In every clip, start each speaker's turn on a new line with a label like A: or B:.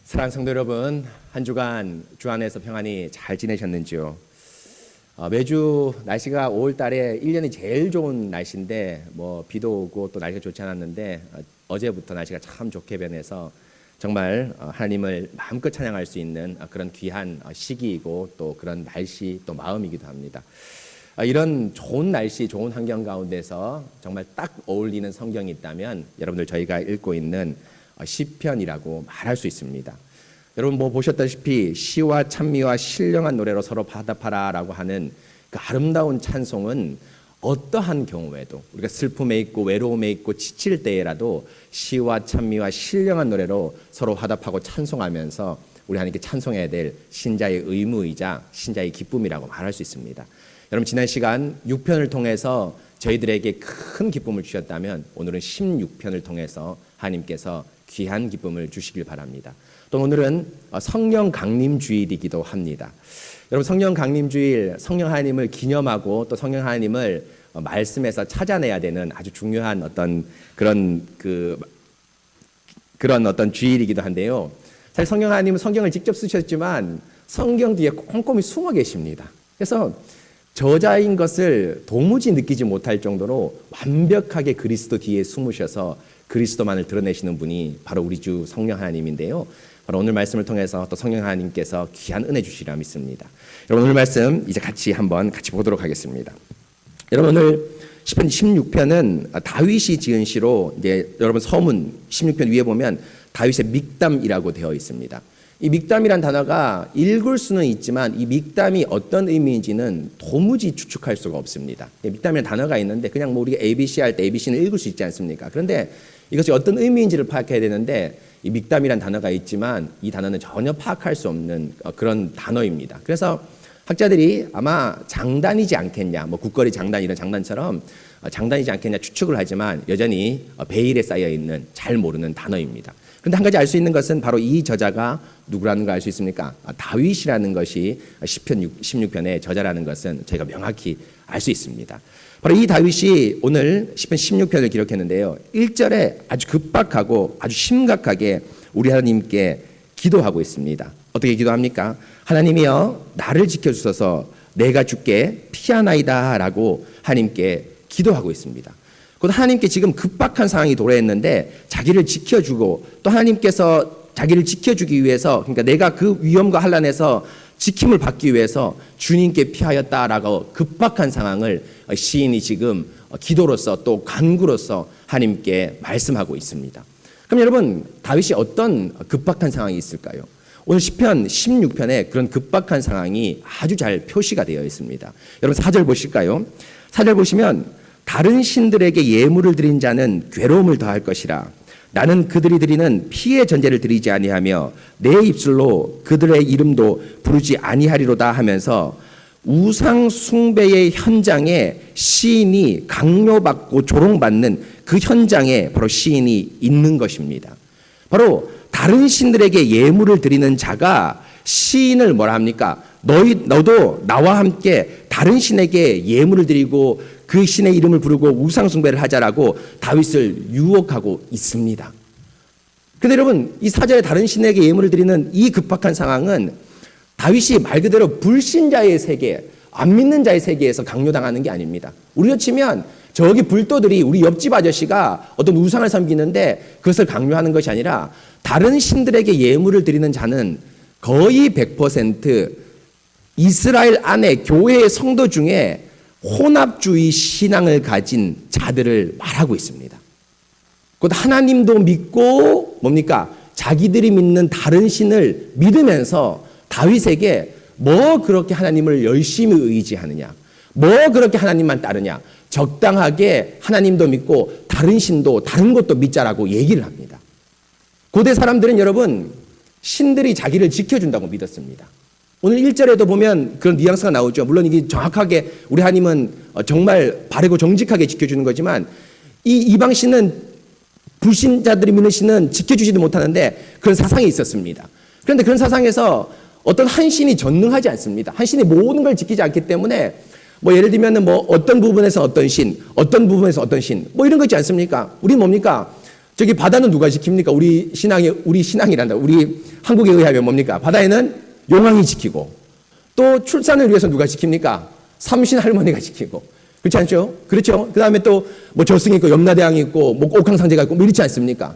A: 사랑하는 성도 여러분, 한 주간 주 안에서 평안히 잘 지내셨는지요? 매주 날씨가 5월 달에 1년이 제일 좋은 날씨인데 비도 오고 또 날씨가 좋지 않았는데 어제부터 날씨가 참 좋게 변해서 정말 하나님을 마음껏 찬양할 수 있는 그런 귀한 시기이고 또 그런 날씨 또 마음이기도 합니다. 이런 좋은 날씨, 좋은 환경 가운데서 정말 딱 어울리는 성경이 있다면 여러분들 저희가 읽고 있는 시편이라고 말할 수 있습니다. 여러분 보셨다시피 시와 찬미와 신령한 노래로 서로 화답하라라고 하는 그 아름다운 찬송은 어떠한 경우에도 우리가 슬픔에 있고 외로움에 있고 지칠 때에라도 시와 찬미와 신령한 노래로 서로 화답하고 찬송하면서 우리 하나님께 찬송해야 될 신자의 의무이자 신자의 기쁨이라고 말할 수 있습니다. 여러분 지난 시간 6편을 통해서 저희들에게 큰 기쁨을 주셨다면 오늘은 16편을 통해서 하나님께서 귀한 기쁨을 주시길 바랍니다. 또 오늘은 성령 강림 주일이기도 합니다. 여러분 성령 강림 주일, 성령 하나님을 기념하고 또 성령 하나님을 말씀에서 찾아내야 되는 아주 중요한 어떤 그런 어떤 주일이기도 한데요. 사실 성령 하나님은 성경을 직접 쓰셨지만 성경 뒤에 꼼꼼히 숨어 계십니다. 그래서 저자인 것을 도무지 느끼지 못할 정도로 완벽하게 그리스도 뒤에 숨으셔서 그리스도만을 드러내시는 분이 바로 우리 주 성령 하나님인데요. 바로 오늘 말씀을 통해서 또 성령 하나님께서 귀한 은혜 주시리라 믿습니다. 여러분 오늘 말씀 이제 같이 보도록 하겠습니다. 여러분 오늘 시편 16편은 다윗이 지은 시로 이제 여러분 서문 16편 위에 보면 다윗의 믹담이라고 되어 있습니다. 이 믹담이란 단어가 읽을 수는 있지만 이 믹담이 어떤 의미인지는 도무지 추측할 수가 없습니다. 믹담이라는 단어가 있는데 그냥 우리가 ABC 할 때 ABC는 읽을 수 있지 않습니까? 그런데 이것이 어떤 의미인지를 파악해야 되는데 이 믹담이란 단어가 있지만 이 단어는 전혀 파악할 수 없는 그런 단어입니다. 그래서 학자들이 아마 장단이지 않겠냐, 국거리 장단 이런 장단처럼 장단이지 않겠냐 추측을 하지만 여전히 베일에 쌓여 있는 잘 모르는 단어입니다. 그런데 한 가지 알 수 있는 것은 바로 이 저자가 누구라는 걸 알 수 있습니까? 다윗이라는 것이 시편 16편의 저자라는 것은 저희가 명확히 알 수 있습니다. 바로 이 다윗이 오늘 시편 16편을 기록했는데요. 1절에 아주 급박하고 아주 심각하게 우리 하나님께 기도하고 있습니다. 어떻게 기도합니까? 하나님이여 나를 지켜주소서 내가 주께 피하나이다 라고 하나님께 기도하고 있습니다. 곧 하나님께 지금 급박한 상황이 도래했는데 자기를 지켜주고 또 하나님께서 자기를 지켜주기 위해서 그러니까 내가 그 위험과 환난에서 지킴을 받기 위해서 주님께 피하였다라고 급박한 상황을 시인이 지금 기도로서 또 간구로서 하나님께 말씀하고 있습니다. 그럼 여러분 다윗이 어떤 급박한 상황이 있을까요? 오늘 시편 16편에 그런 급박한 상황이 아주 잘 표시가 되어 있습니다. 여러분 4절 보실까요? 4절 보시면 다른 신들에게 예물을 드린 자는 괴로움을 더할 것이라. 나는 그들이 드리는 피의 전제를 드리지 아니하며 내 입술로 그들의 이름도 부르지 아니하리로다 하면서 우상 숭배의 현장에 시인이 강요받고 조롱받는 그 현장에 바로 시인이 있는 것입니다. 바로 다른 신들에게 예물을 드리는 자가 시인을 뭐라 합니까? 너도 나와 함께 다른 신에게 예물을 드리고 그 신의 이름을 부르고 우상 숭배를 하자라고 다윗을 유혹하고 있습니다. 그런데 여러분 이 4절에 다른 신에게 예물을 드리는 이 급박한 상황은 다윗이 말 그대로 불신자의 세계, 안 믿는 자의 세계에서 강요당하는 게 아닙니다. 우리로 치면 저기 불도들이 우리 옆집 아저씨가 어떤 우상을 섬기는데 그것을 강요하는 것이 아니라 다른 신들에게 예물을 드리는 자는 거의 100% 이스라엘 안에 교회의 성도 중에 혼합주의 신앙을 가진 자들을 말하고 있습니다. 곧 하나님도 믿고 뭡니까? 자기들이 믿는 다른 신을 믿으면서 다윗에게 뭐 그렇게 하나님을 열심히 의지하느냐, 뭐 그렇게 하나님만 따르냐, 적당하게 하나님도 믿고 다른 신도 다른 것도 믿자라고 얘기를 합니다. 고대 사람들은 여러분 신들이 자기를 지켜준다고 믿었습니다. 오늘 1절에도 보면 그런 뉘앙스가 나오죠. 물론 이게 정확하게 우리 하나님은 정말 바르고 정직하게 지켜주는 거지만 이 이방 신은 불신자들이 믿는 신은 지켜주지도 못하는데 그런 사상이 있었습니다. 그런데 그런 사상에서 어떤 한 신이 전능하지 않습니다. 한 신이 모든 걸 지키지 않기 때문에 예를 들면 어떤 부분에서 어떤 신, 어떤 부분에서 어떤 신, 이런 거 있지 않습니까? 우리 뭡니까? 저기 바다는 누가 지킵니까? 우리 신앙이란다. 우리 한국에 의하면 뭡니까? 바다에는 용왕이 지키고 또 출산을 위해서 누가 지킵니까? 삼신 할머니가 지키고. 그렇지 않죠? 그렇죠? 그 다음에 또 뭐 저승이 있고 염라대왕이 있고 뭐 옥황상제가 있고 뭐 이렇지 않습니까?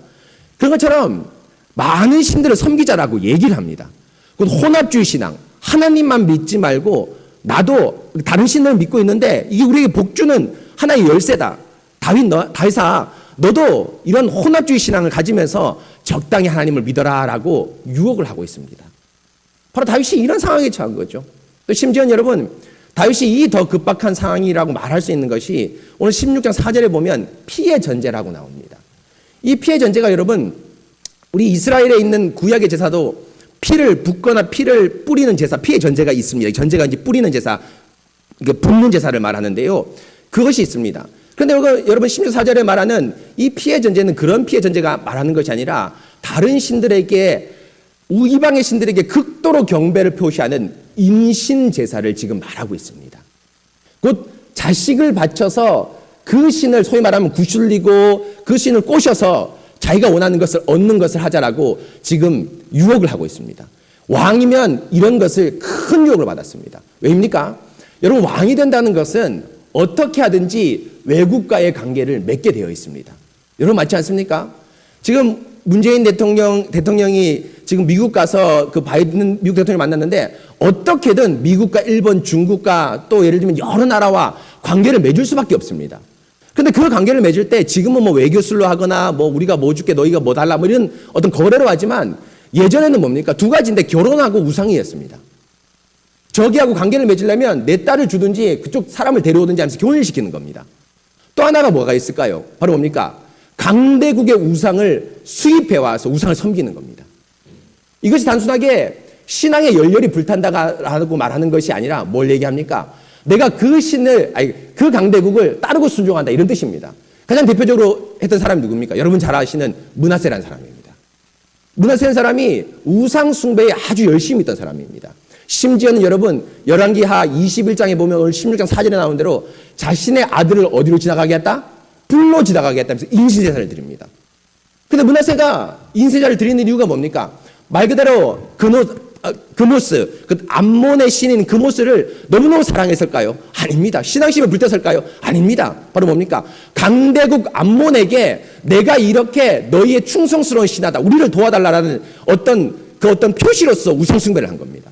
A: 그런 것처럼 많은 신들을 섬기자라고 얘기를 합니다. 혼합주의 신앙, 하나님만 믿지 말고 나도 다른 신을 믿고 있는데 이게 우리에게 복주는 하나의 열쇠다. 다윗아, 너도 이런 혼합주의 신앙을 가지면서 적당히 하나님을 믿어라라고 유혹을 하고 있습니다. 바로 다윗이 이런 상황에 처한 거죠. 또 심지어 여러분, 다윗이 이 더 급박한 상황이라고 말할 수 있는 것이 오늘 16장 4절에 보면 피의 전제라고 나옵니다. 이 피의 전제가 여러분, 우리 이스라엘에 있는 구약의 제사도 피를 붓거나 피를 뿌리는 제사, 피의 전제가 있습니다. 전제가 이제 뿌리는 제사, 붓는 제사를 말하는데요. 그것이 있습니다. 그런데 여러분 16장 4절에 말하는 이 피의 전제는 그런 피의 전제가 말하는 것이 아니라 다른 신들에게, 이방의 신들에게 극도로 경배를 표시하는 인신 제사를 지금 말하고 있습니다. 곧 자식을 바쳐서 그 신을 소위 말하면 구슬리고 그 신을 꼬셔서 자기가 원하는 것을 얻는 것을 하자라고 지금 유혹을 하고 있습니다. 왕이면 이런 것을 큰 유혹을 받았습니다. 왜입니까? 여러분, 왕이 된다는 것은 어떻게 하든지 외국과의 관계를 맺게 되어 있습니다. 여러분 맞지 않습니까? 지금 문재인 대통령이 지금 미국 가서 그 바이든 미국 대통령을 만났는데 어떻게든 미국과 일본, 중국과 또 예를 들면 여러 나라와 관계를 맺을 수밖에 없습니다. 근데 그 관계를 맺을 때 지금은 뭐 외교술로 하거나 뭐 우리가 뭐 줄게 너희가 뭐 달라 뭐 이런 어떤 거래로 하지만 예전에는 뭡니까? 두 가지인데 결혼하고 우상이었습니다. 저기하고 관계를 맺으려면 내 딸을 주든지 그쪽 사람을 데려오든지 하면서 교훈을 시키는 겁니다. 또 하나가 뭐가 있을까요? 바로 뭡니까? 강대국의 우상을 수입해와서 우상을 섬기는 겁니다. 이것이 단순하게 신앙의 열렬히 불탄다라고 말하는 것이 아니라 뭘 얘기합니까? 내가 그 신을, 그 강대국을 따르고 순종한다 이런 뜻입니다. 가장 대표적으로 했던 사람이 누굽니까? 여러분 잘 아시는 므낫세라는 사람입니다. 므낫세라는 사람이 우상 숭배에 아주 열심히 있던 사람입니다. 심지어는 여러분 열왕기하 21장에 보면 오늘 16장 4절에 나온 대로 자신의 아들을 어디로 지나가게 했다? 불로 지나가게 했다면서 인신제사를 드립니다. 근데 므낫세가 인신제사를 드리는 이유가 뭡니까? 말 그대로 그모스, 그 암몬의 신인 그모스를 너무너무 사랑했을까요? 아닙니다. 신앙심을 불태웠을까요? 아닙니다. 바로 뭡니까? 강대국 암몬에게 내가 이렇게 너희의 충성스러운 신하다, 우리를 도와달라라는 어떤 표시로서 우상숭배를 한 겁니다.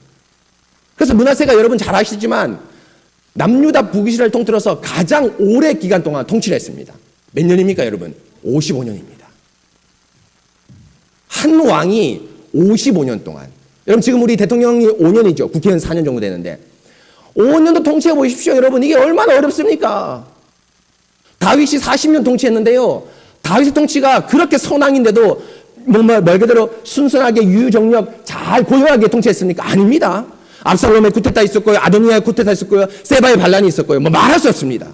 A: 그래서 므낫세가 여러분 잘 아시지만 남유다 북이스라엘 통틀어서 가장 오래 기간 동안 통치를 했습니다. 몇 년입니까 여러분? 55년입니다. 한 왕이 55년 동안. 여러분 지금 우리 대통령이 5년이죠. 국회의원 4년 정도 되는데 5년도 통치해 보십시오. 여러분 이게 얼마나 어렵습니까? 다윗이 40년 통치했는데요. 다윗의 통치가 그렇게 선왕인데도 말 그대로 순순하게 유유정력 잘 고요하게 통치했습니까? 아닙니다. 압살롬의 쿠데타 있었고요. 아도니아의 쿠데타 있었고요. 세바의 반란이 있었고요. 뭐 말할 수 없습니다.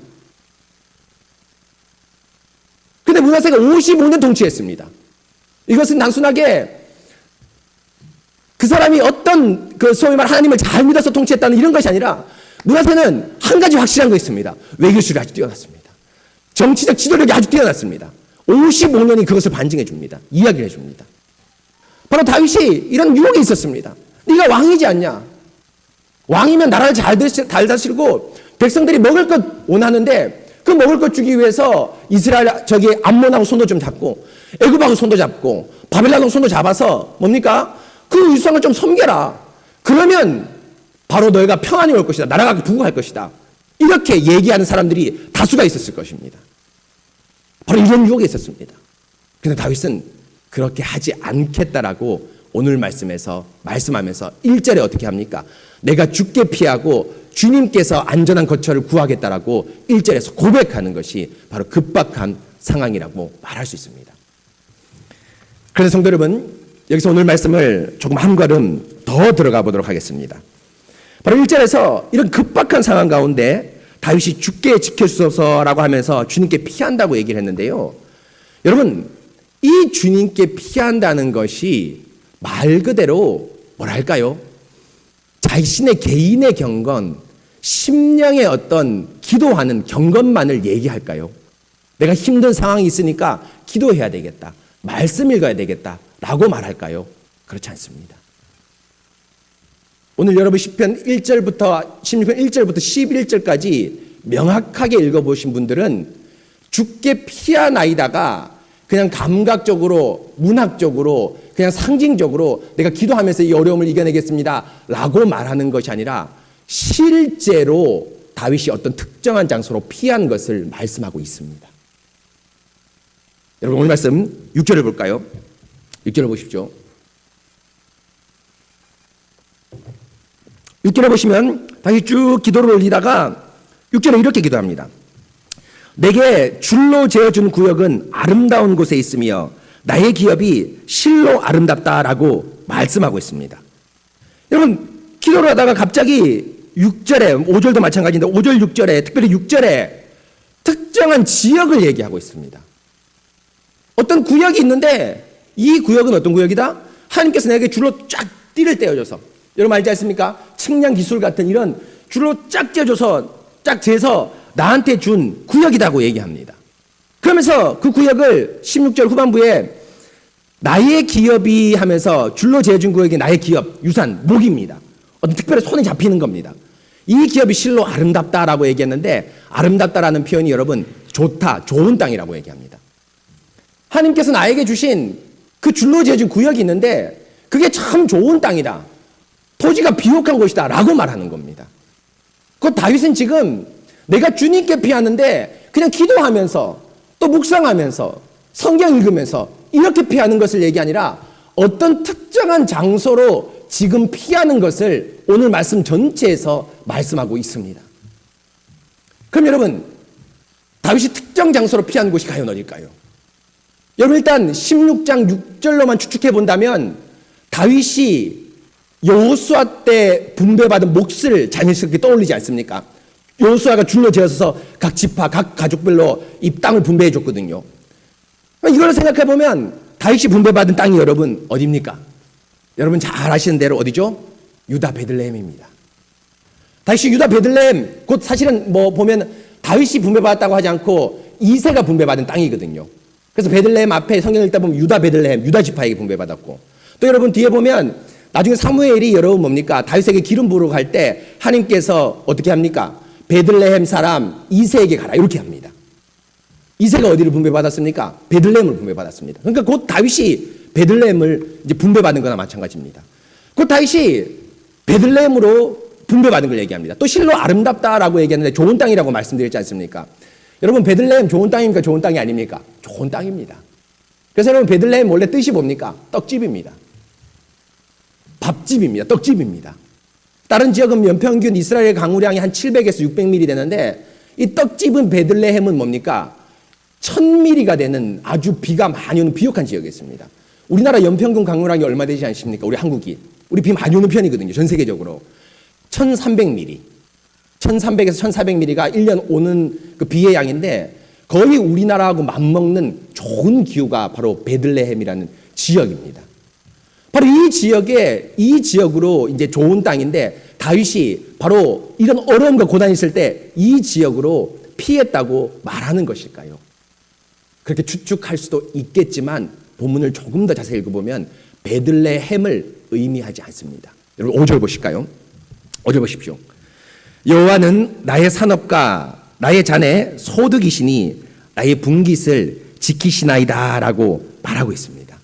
A: 근데 므낫세가 55년 통치했습니다. 이것은 단순하게 그 사람이 어떤 소위 말 하나님을 잘 믿어서 통치했다는 이런 것이 아니라 므낫세는 한 가지 확실한 거 있습니다. 외교술이 아주 뛰어났습니다. 정치적 지도력이 아주 뛰어났습니다. 55년이 그것을 반증해 줍니다. 이야기를 해줍니다. 바로 다윗이 이런 유혹이 있었습니다. 네가 왕이지 않냐? 왕이면 나라를 잘 다스리고 백성들이 먹을 것 원하는데 그 먹을 것 주기 위해서 이스라엘 암몬하고 손도 좀 잡고 애굽하고 손도 잡고 바벨론하고 손도 잡아서 뭡니까? 그 우상을 좀 섬겨라. 그러면 바로 너희가 평안이 올 것이다. 나라가 부흥할 것이다. 이렇게 얘기하는 사람들이 다수가 있었을 것입니다. 바로 이런 유혹이 있었습니다. 그런데 다윗은 그렇게 하지 않겠다라고 오늘 말씀하면서 1절에 어떻게 합니까? 내가 죽게 피하고 주님께서 안전한 거처를 구하겠다라고 1절에서 고백하는 것이 바로 급박한 상황이라고 말할 수 있습니다. 그래서 성도 여러분, 여기서 오늘 말씀을 조금 한 걸음 더 들어가 보도록 하겠습니다. 바로 1절에서 이런 급박한 상황 가운데 다윗이 죽게 지켜주소서라고 하면서 주님께 피한다고 얘기를 했는데요. 여러분, 이 주님께 피한다는 것이 말 그대로 뭐랄까요? 자신의 개인의 경건, 심령의 어떤 기도하는 경건만을 얘기할까요? 내가 힘든 상황이 있으니까 기도해야 되겠다. 말씀 읽어야 되겠다. 라고 말할까요? 그렇지 않습니다. 오늘 여러분 시편 1절부터 16편 1절부터 11절까지 명확하게 읽어보신 분들은 죽게 피하나이다가 그냥 감각적으로 문학적으로 그냥 상징적으로 내가 기도하면서 이 어려움을 이겨내겠습니다 라고 말하는 것이 아니라 실제로 다윗이 어떤 특정한 장소로 피한 것을 말씀하고 있습니다. 여러분 오늘 말씀 6절을 볼까요? 6절을 보십시오. 6절에 보시면 다시 쭉 기도를 올리다가 6절에 이렇게 기도합니다. 내게 줄로 재어준 구역은 아름다운 곳에 있으며 나의 기업이 실로 아름답다라고 말씀하고 있습니다. 여러분 기도를 하다가 갑자기 6절에 5절도 마찬가지인데 5절 6절에 특별히 6절에 특정한 지역을 얘기하고 있습니다. 어떤 구역이 있는데 이 구역은 어떤 구역이다? 하나님께서 내게 줄로 쫙 띠를 떼어줘서 여러분 알지 않습니까? 측량 기술 같은 이런 줄로 쫙 떼어줘서 쫙 재서 나한테 준 구역이라고 얘기합니다. 그러면서 그 구역을 16절 후반부에 나의 기업이 하면서 줄로 재준 구역이 나의 기업, 유산, 목입니다. 어떤 특별히 손에 잡히는 겁니다. 이 기업이 실로 아름답다라고 얘기했는데 아름답다라는 표현이 여러분 좋다, 좋은 땅이라고 얘기합니다. 하나님께서 나에게 주신 그 줄로 재준 구역이 있는데 그게 참 좋은 땅이다. 토지가 비옥한 곳이다 라고 말하는 겁니다. 그 다윗은 지금 내가 주님께 피하는데 그냥 기도하면서 또 묵상하면서 성경 읽으면서 이렇게 피하는 것을 얘기 아니라 어떤 특정한 장소로 지금 피하는 것을 오늘 말씀 전체에서 말씀하고 있습니다. 그럼 여러분 다윗이 특정 장소로 피한 곳이 과연 어딜까요? 여러분 일단 16장 6절로만 추측해 본다면 다윗이 여호수아 때 분배받은 몫을 자연스럽게 떠올리지 않습니까? 여호수아가 줄로 재어서 각 지파, 각 가족별로 이 땅을 분배해 줬거든요. 이걸 생각해 보면 다윗이 분배받은 땅이 여러분 어디입니까? 여러분 잘 아시는 대로 어디죠? 유다 베들레헴입니다. 다윗이 유다 베들레헴, 곧 사실은 뭐 보면 다윗이 분배받았다고 하지 않고 이새가 분배받은 땅이거든요. 그래서 베들레헴 앞에 성경을 읽다 보면 유다 베들레헴, 유다 지파에게 분배받았고 또 여러분 뒤에 보면 나중에 사무엘이 여러분 뭡니까? 다윗에게 기름 부으러 갈 때 하나님께서 어떻게 합니까? 베들레헴 사람 이새에게 가라 이렇게 합니다. 이새가 어디를 분배받았습니까? 베들레헴을 분배받았습니다. 그러니까 곧 다윗이 베들레헴을 이제 분배받은 거나 마찬가지입니다. 곧 다윗이 베들레헴으로 분배받은 걸 얘기합니다. 또 실로 아름답다라고 얘기하는데 좋은 땅이라고 말씀드렸지 않습니까? 여러분 베들레헴 좋은 땅입니까? 좋은 땅이 아닙니까? 좋은 땅입니다. 그래서 여러분 베들레헴 원래 뜻이 뭡니까? 떡집입니다. 밥집입니다. 떡집입니다. 다른 지역은 연평균 이스라엘 강우량이 한 700에서 600mm 되는데 이 떡집은 베들레헴은 뭡니까? 1000mm가 되는 아주 비가 많이 오는 비옥한 지역에 있습니다. 우리나라 연평균 강우량이 얼마 되지 않습니까? 우리 한국이. 우리 비 많이 오는 편이거든요. 전 세계적으로. 1300mm. 1300에서 1400mm가 1년 오는 그 비의 양인데 거의 우리나라하고 맞먹는 좋은 기후가 바로 베들레헴이라는 지역입니다. 바로 이 지역으로 이제 좋은 땅인데 다윗이 바로 이런 어려움과 고난이 있을 때 이 지역으로 피했다고 말하는 것일까요? 그렇게 추측할 수도 있겠지만 본문을 조금 더 자세히 읽어보면 베들레헴을 의미하지 않습니다. 여러분 5절 보실까요? 5절 보십시오. 여호와는 나의 산업과 나의 잔의 소득이시니 나의 분깃을 지키시나이다 라고 말하고 있습니다.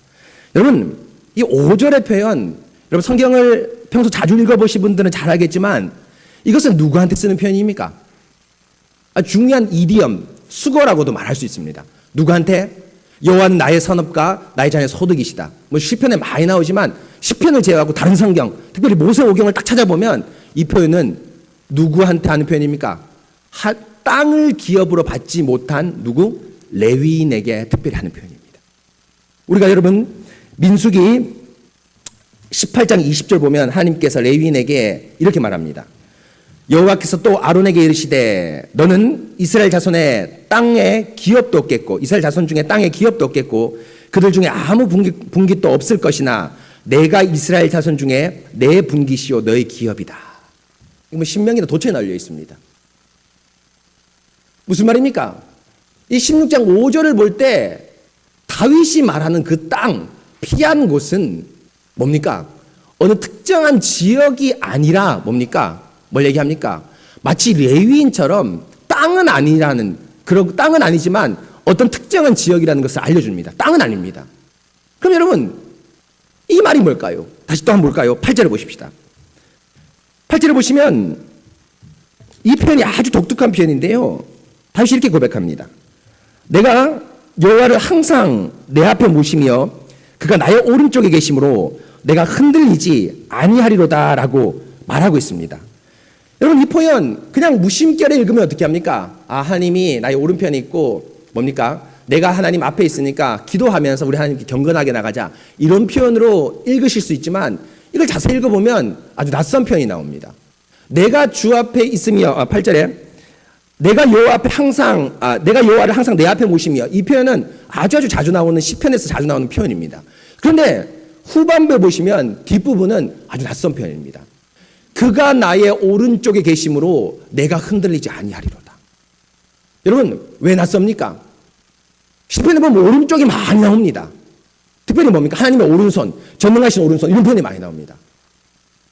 A: 여러분 이 5절의 표현 여러분 성경을 평소 자주 읽어보신 분들은 잘 알겠지만 이것은 누구한테 쓰는 표현입니까? 중요한 이디엄, 수거라고도 말할 수 있습니다. 누구한테? 여호와는 나의 산업과 나의 잔의 소득이시다. 뭐 시편에 많이 나오지만 시편을 제외하고 다른 성경, 특별히 모세오경을 딱 찾아보면 이 표현은 누구한테 하는 표현입니까? 땅을 기업으로 받지 못한 누구? 레위인에게 특별히 하는 표현입니다. 우리가 여러분 민수기 18장 20절 보면 하나님께서 레위인에게 이렇게 말합니다. 여호와께서 또 아론에게 이르시되 너는 이스라엘 자손의 땅에 기업도 없겠고 이스라엘 자손 중에 땅에 기업도 없겠고 그들 중에 아무 분깃도 없을 것이나 내가 이스라엘 자손 중에 내 분깃이요 너의 기업이다. 이거 신명기나 도처에 нал려 있습니다. 무슨 말입니까? 이 16장 5절을 볼 때 다윗이 말하는 그 땅, 피한 곳은 뭡니까? 어느 특정한 지역이 아니라 뭡니까? 뭘 얘기합니까? 마치 레위인처럼 땅은 아니라는, 그런 땅은 아니지만 어떤 특정한 지역이라는 것을 알려줍니다. 땅은 아닙니다. 그럼 여러분, 이 말이 뭘까요? 다시 또 한번 볼까요? 8절을 보십시다. 8절을 보시면 이 표현이 아주 독특한 표현인데요. 다시 이렇게 고백합니다. 내가 여호와를 항상 내 앞에 모시며 그가 나의 오른쪽에 계심으로 내가 흔들리지 아니하리로다라고 말하고 있습니다. 여러분, 이 표현 그냥 무심결에 읽으면 어떻게 합니까? 하나님이 나의 오른편에 있고 뭡니까? 내가 하나님 앞에 있으니까 기도하면서 우리 하나님께 경건하게 나가자, 이런 표현으로 읽으실 수 있지만 이걸 자세히 읽어보면 아주 낯선 표현이 나옵니다. 내가 주 앞에 있으며, 8절에 내가 여호와 앞에 항상, 내가 여호와를 항상 내 앞에 모시며, 이 표현은 아주 자주 나오는 시편에서 자주 나오는 표현입니다. 그런데 후반부에 보시면 뒷부분은 아주 낯선 표현입니다. 그가 나의 오른쪽에 계심으로 내가 흔들리지 아니하리로다. 여러분, 왜 낯섭니까? 시편에 보면 오른쪽이 많이 나옵니다. 특별히 뭡니까? 하나님의 오른손, 전능하신 오른손, 이런 표현이 많이 나옵니다.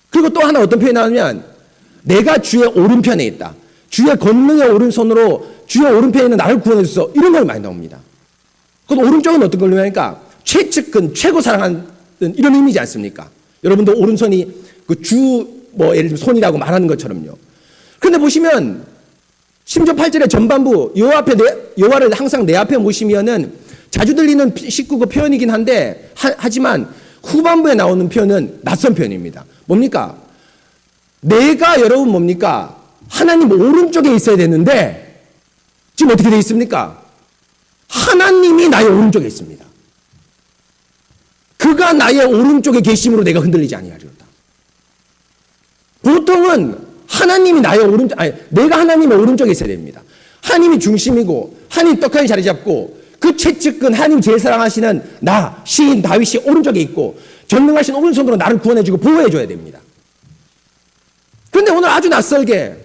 A: 그리고 또 하나 어떤 표현이 나오면 내가 주의 오른편에 있다, 주의 권능의 오른손으로 주의 오른편에 있는 나를 구원해 주소서, 이런 말이 많이 나옵니다. 그 오른쪽은 어떤 걸 의미하니까 최측근, 최고 사랑하는 이런 의미지 않습니까? 여러분도 오른손이 그 예를 들면 손이라고 말하는 것처럼요. 그런데 보시면 심지어 8절의 전반부 여호와를 항상 내 앞에 모시면은 자주 들리는 19구 표현이긴 한데 하지만 후반부에 나오는 표현은 낯선 표현입니다. 뭡니까? 내가 여러분 뭡니까? 하나님 오른쪽에 있어야 되는데 지금 어떻게 되어 있습니까? 하나님이 나의 오른쪽에 있습니다. 그가 나의 오른쪽에 계심으로 내가 흔들리지 아니하리로다. 보통은 하나님이 나의 오른쪽, 내가 하나님의 오른쪽에 있어야 됩니다. 하나님이 중심이고 하나님 떡하니 자리 잡고 그 최측근 하나님 제일 사랑하시는 나 시인 다윗이 오른쪽에 있고 전능하신 오른손으로 나를 구원해주고 보호해줘야 됩니다. 그런데 오늘 아주 낯설게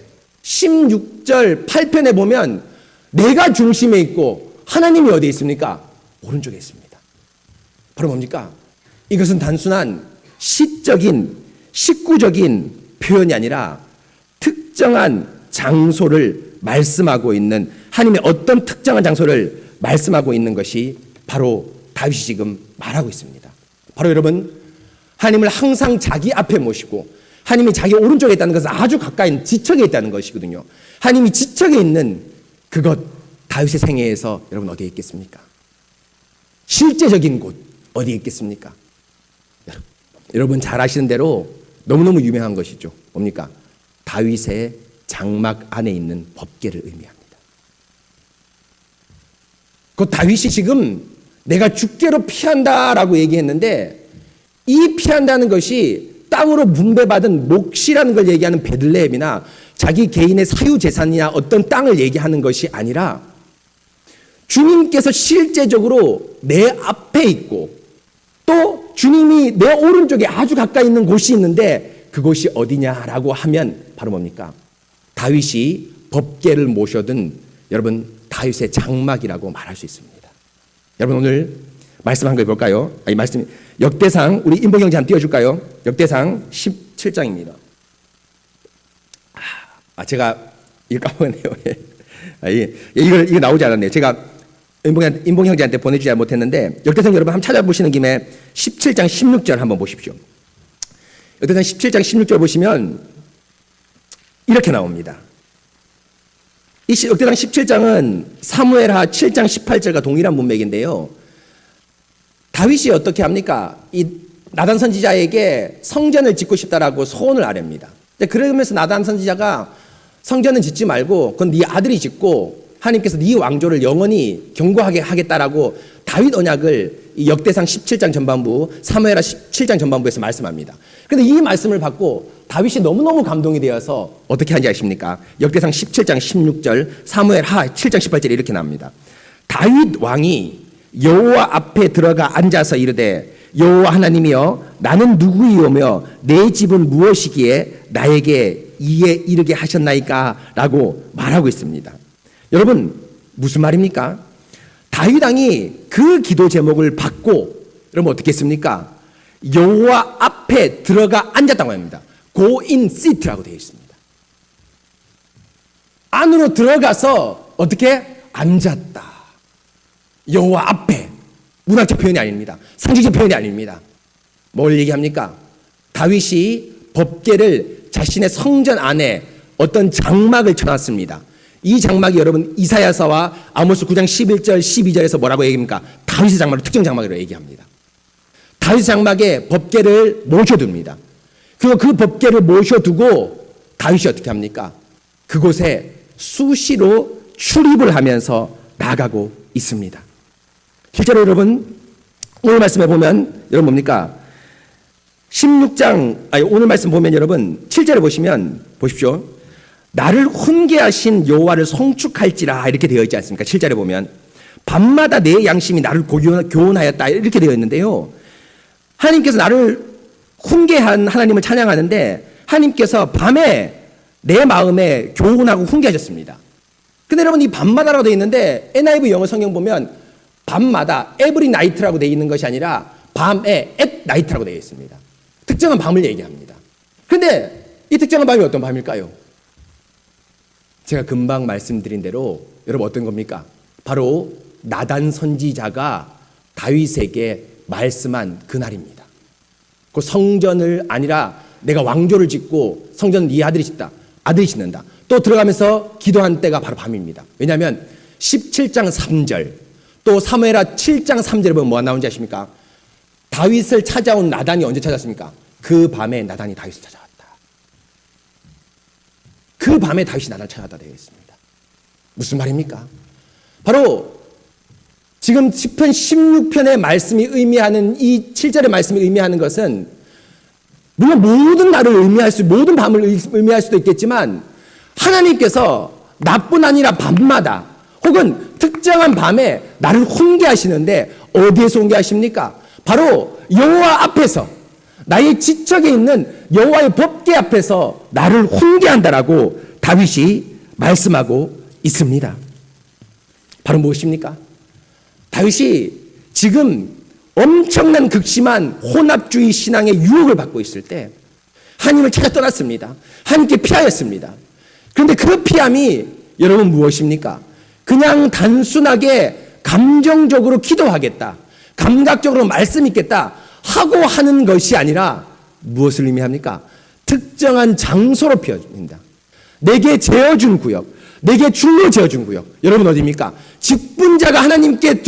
A: 16절 8편에 보면 내가 중심에 있고 하나님이 어디에 있습니까? 오른쪽에 있습니다. 바로 뭡니까? 이것은 단순한 시적인 식구적인 표현이 아니라 특정한 장소를 말씀하고 있는, 하나님의 어떤 특정한 장소를 말씀하고 있는 것이 바로 다윗이 지금 말하고 있습니다. 바로 여러분, 하나님을 항상 자기 앞에 모시고 하나님이 자기 오른쪽에 있다는 것은 아주 가까이 지척에 있다는 것이거든요. 하나님이 지척에 있는 그것, 다윗의 생애에서 여러분 어디에 있겠습니까? 실제적인 곳 어디에 있겠습니까? 여러분 잘 아시는 대로 너무너무 유명한 것이죠. 뭡니까? 다윗의 장막 안에 있는 법궤를 의미합니다. 그 다윗이 지금 내가 죽게로 피한다라고 얘기했는데 이 피한다는 것이 땅으로 분배받은 몫이라는 걸 얘기하는 베들레헴이나 자기 개인의 사유재산이나 어떤 땅을 얘기하는 것이 아니라 주님께서 실제적으로 내 앞에 있고 또 주님이 내 오른쪽에 아주 가까이 있는 곳이 있는데 그곳이 어디냐라고 하면 바로 뭡니까? 다윗이 법궤를 모셔둔 여러분 다윗의 장막이라고 말할 수 있습니다. 여러분 오늘 말씀 한 거 볼까요? 이 말씀 역대상 우리 인봉 형제 한번 띄워줄까요? 역대상 17장입니다. 제가 이거 까먹었네요. 이거 나오지 않았네요. 제가 인봉 형제한테 보내주지 못했는데 역대상 여러분 한번 찾아보시는 김에 17장 16절 한번 보십시오. 역대상 17장 16절 보시면 이렇게 나옵니다. 이 역대상 17장은 사무엘하 7장 18절과 동일한 문맥인데요. 다윗이 어떻게 합니까? 이 나단 선지자에게 성전을 짓고 싶다라고 소원을 아뢰입니다. 그러면서 나단 선지자가 성전은 짓지 말고 그건 네 아들이 짓고 하나님께서 네 왕조를 영원히 견고하게 하겠다라고 다윗 언약을 이 역대상 17장 전반부 사무엘하 17장 전반부에서 말씀합니다. 그런데 이 말씀을 받고 다윗이 너무너무 감동이 되어서 어떻게 하는지 아십니까? 역대상 17장 16절 사무엘하 7장 18절에 이렇게 나옵니다. 다윗 왕이 여호와 앞에 들어가 앉아서 이르되 여호와 하나님이여 나는 누구이오며 내 집은 무엇이기에 나에게 이에 이르게 하셨나이까? 라고 말하고 있습니다. 여러분 무슨 말입니까? 다윗 왕이 그 기도 제목을 받고 여러분 어떻게 했습니까? 여호와 앞에 들어가 앉았다고 합니다. Go in seat라고 되어 있습니다. 안으로 들어가서 어떻게 앉았다. 여호와 앞에. 문학적 표현이 아닙니다. 상징적 표현이 아닙니다. 뭘 얘기합니까? 다윗이 법궤를 자신의 성전 안에 어떤 장막을 쳐놨습니다. 이 장막이 여러분 이사야서와 아모스 9장 11절 12절에서 뭐라고 얘기합니까? 다윗의 장막을 특정 장막으로 얘기합니다. 다윗의 장막에 법궤를 모셔둡니다. 그리고 그 법궤를 모셔두고 다윗이 어떻게 합니까? 그곳에 수시로 출입을 하면서 나가고 있습니다. 실제로 여러분 오늘 말씀에 보면 여러분 뭡니까? 16장 오늘 말씀 보면 여러분 7절에 보시면 보십시오. 나를 훈계하신 여호와를 송축할지라 이렇게 되어 있지 않습니까? 7절에 보면 밤마다 내 양심이 나를 교훈하였다 이렇게 되어 있는데요. 하나님께서 나를 훈계한 하나님을 찬양하는데 하나님께서 밤에 내 마음에 교훈하고 훈계하셨습니다. 근데 여러분 이 밤마다라고 되어 있는데 NIV 영어 성경 보면 밤마다 every night라고 되어 있는 것이 아니라 밤에 at night라고 되어 있습니다. 특정한 밤을 얘기합니다. 그런데 이 특정한 밤이 어떤 밤일까요? 제가 금방 말씀드린 대로 여러분 어떤 겁니까? 바로 나단 선지자가 다윗에게 말씀한 그날입니다. 그 성전을 아니라 내가 왕조를 짓고 성전은 네 아들이 짓다. 아들이 짓는다. 또 들어가면서 기도한 때가 바로 밤입니다. 왜냐하면 17장 3절 또 사무엘하 7장 3절에 보면 뭐가 나오는지 아십니까? 다윗을 찾아온 나단이 언제 찾았습니까? 그 밤에 나단이 다윗을 찾아왔다. 그 밤에 다윗이 나단을 찾아왔다 되어 있습니다. 무슨 말입니까? 바로 지금 시편 16편의 말씀이 의미하는 이 7절의 말씀이 의미하는 것은 물론 모든 날을 모든 밤을 의미할 수도 있겠지만 하나님께서 나뿐 아니라 밤마다 혹은 특정한 밤에 나를 훈계하시는데 어디에서 훈계하십니까? 바로 여호와 앞에서 나의 지척에 있는 여호와의 법궤 앞에서 나를 훈계한다라고 다윗이 말씀하고 있습니다. 바로 무엇입니까? 다윗이 지금 엄청난 극심한 혼합주의 신앙의 유혹을 받고 있을 때 하나님을 찾아 떠났습니다. 하나님께 피하였습니다. 그런데 그 피함이 여러분 무엇입니까? 그냥 단순하게 감정적으로 기도하겠다. 감각적으로 말씀 있겠다 하고 하는 것이 아니라 무엇을 의미합니까? 특정한 장소로 피워줍니다. 내게 재어준 구역, 내게 줄로 재어준 구역. 여러분 어디입니까? 직분자가 하나님께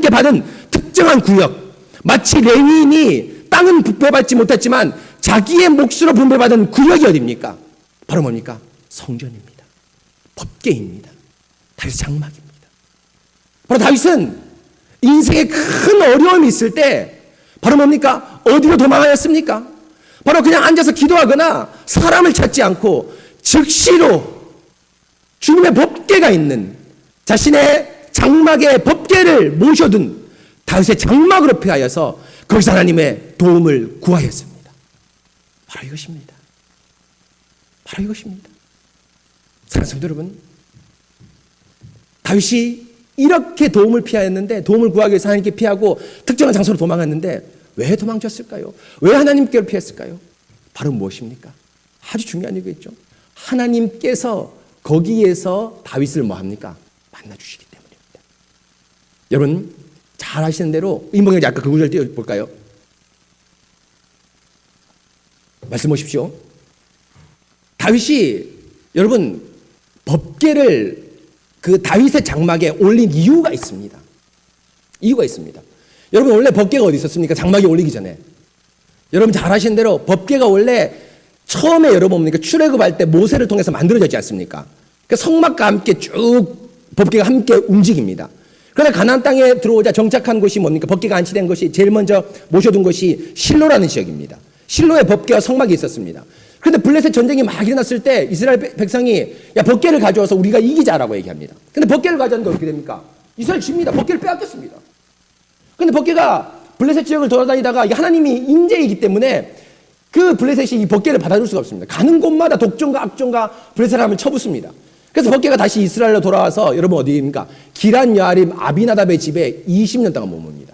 A: 받은 특정한 구역. 마치 레위인이 땅은 분배받지 못했지만 자기의 몫으로 분배받은 구역이 어디입니까? 바로 뭡니까? 성전입니다. 법궤입니다. 다윗의 장막입니다. 바로 다윗은 인생에 큰 어려움이 있을 때 바로 뭡니까? 어디로 도망하였습니까? 바로 그냥 앉아서 기도하거나 사람을 찾지 않고 즉시로 주님의 법궤가 있는 자신의 장막에 법궤를 모셔둔 다윗의 장막으로 피하여서 거기서 하나님의 도움을 구하였습니다. 바로 이것입니다. 바로 이것입니다. 사랑하는 성도 여러분, 다윗이 이렇게 도움을 피하였는데 도움을 구하기 위해서 하나님께 피하고 특정한 장소로 도망갔는데 왜 도망쳤을까요? 왜 하나님께로 피했을까요? 바로 무엇입니까? 아주 중요한 얘기겠죠. 하나님께서 거기에서 다윗을 뭐합니까? 만나주시기 때문입니다. 여러분 잘 아시는 대로 인봉이 아까 그 구절 띄워볼까요? 말씀 보십시오. 다윗이 여러분 법궤를 그 다윗의 장막에 올린 이유가 있습니다. 이유가 있습니다. 여러분 원래 법궤가 어디 있었습니까? 장막에 올리기 전에. 여러분 잘 아시는 대로 법궤가 원래 처음에 여러분 뭡니까? 출애굽할 때 모세를 통해서 만들어졌지 않습니까? 그러니까 성막과 함께 쭉 법궤가 함께 움직입니다. 그러나 가나안 땅에 들어오자 정착한 곳이 뭡니까? 법궤가 안치된 것이 제일 먼저 모셔둔 것이 실로라는 지역입니다. 실로에 법궤와 성막이 있었습니다. 그런데 블레셋 전쟁이 막 일어났을 때 이스라엘 백성이 야 법궤를 가져와서 우리가 이기자라고 얘기합니다. 근데 법궤를 가져왔는데 어떻게 됩니까? 이스라엘 집니다. 법궤를 빼앗겼습니다. 근데 법궤가 블레셋 지역을 돌아다니다가 하나님이 인재이기 때문에 그 블레셋이 이 법궤를 받아줄 수가 없습니다. 가는 곳마다 독종과 악종과 블레셋 사람을 쳐붓습니다. 그래서 법궤가 다시 이스라엘로 돌아와서 여러분 어디입니까? 기란 여아림 아비나답의 집에 20년 동안 머뭅니다.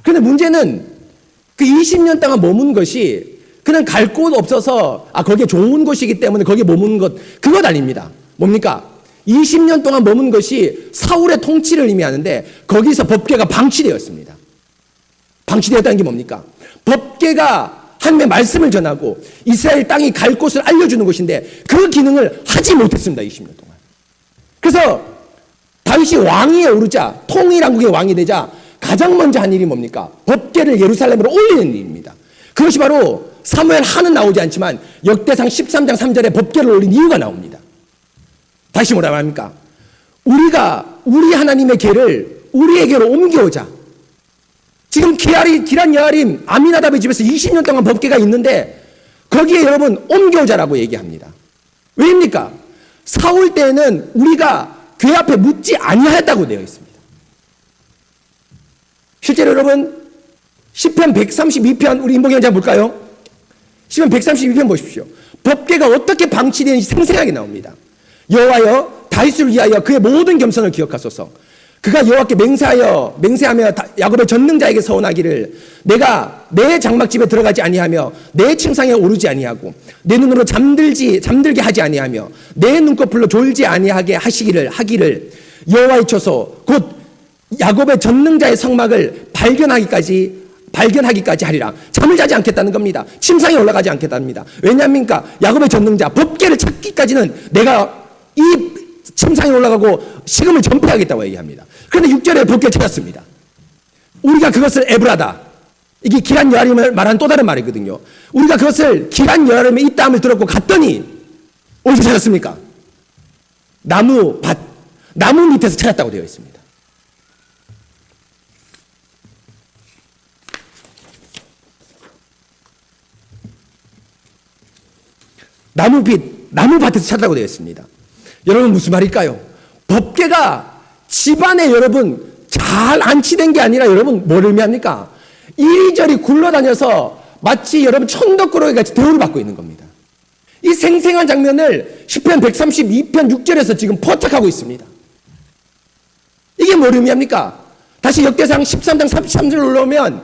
A: 그런데 문제는 그 20년 동안 머문 것이 그냥 갈 곳 없어서 거기에 좋은 곳이기 때문에 거기에 머문 것, 그것 아닙니다. 뭡니까? 20년 동안 머문 것이 사울의 통치를 의미하는데 거기서 법궤가 방치되었습니다. 방치되었다는 게 뭡니까? 법궤가 하나님의 말씀을 전하고 이스라엘 땅이 갈 곳을 알려주는 것인데 그 기능을 하지 못했습니다. 20년 동안. 그래서 다윗이 왕위에 오르자, 통일왕국의 왕이 되자 가장 먼저 한 일이 뭡니까? 법궤를 예루살렘으로 올리는 일입니다. 그것이 바로 사무엘 하는 나오지 않지만 역대상 13장 3절에 법궤를 올린 이유가 나옵니다. 다시 뭐라 말합니까? 우리가 우리 하나님의 궤를 우리에게로 옮겨오자. 지금 기란 여아림 아미나답의 집에서 20년 동안 법궤가 있는데 거기에 여러분 옮겨오자라고 얘기합니다. 왜입니까? 사울 때에는 우리가 궤 앞에 묻지 아니하였다고 되어 있습니다. 실제로 여러분 시편 132편 우리 인복이 한번 볼까요? 시편 132편 보십시오. 법궤가 어떻게 방치되는지 생생하게 나옵니다. 여호와여 다윗을 위하여 그의 모든 겸손을 기억하소서. 그가 여호와께 맹세하며 야곱의 전능자에게 서원하기를 내가 내 장막집에 들어가지 아니하며 내 침상에 오르지 아니하고 내 눈으로 잠들게 하지 아니하며 내 눈꺼풀로 졸지 아니하게 하기를 여호와의 처소 곧 야곱의 전능자의 성막을 발견하기까지 하리라. 잠을 자지 않겠다는 겁니다. 침상에 올라가지 않겠답니다. 왜냐합니까? 야곱의 전능자 법궤를 찾기까지는 내가 이 침상에 올라가고 식음을 전폐하겠다고 얘기합니다. 그런데 6절에 법궤를 찾았습니다. 우리가 그것을 에브라다. 이게 기란 여아림을 말하는 또 다른 말이거든요. 우리가 그것을 기란 여아림의 입담을 들었고 갔더니 어디서 찾았습니까? 나무 밑에서 찾았다고 되어 있습니다. 나무밭에서 찾았다고 되어 있습니다. 여러분 무슨 말일까요? 법궤가 집안에 여러분 잘 안치된 게 아니라 여러분 뭘 의미합니까? 이리저리 굴러다녀서 마치 여러분 천덕꾸러기 같이 대우를 받고 있는 겁니다. 이 생생한 장면을 시편 132편 6절에서 지금 포착하고 있습니다. 이게 뭘 의미합니까? 다시 역대상 13장 33절로 올라오면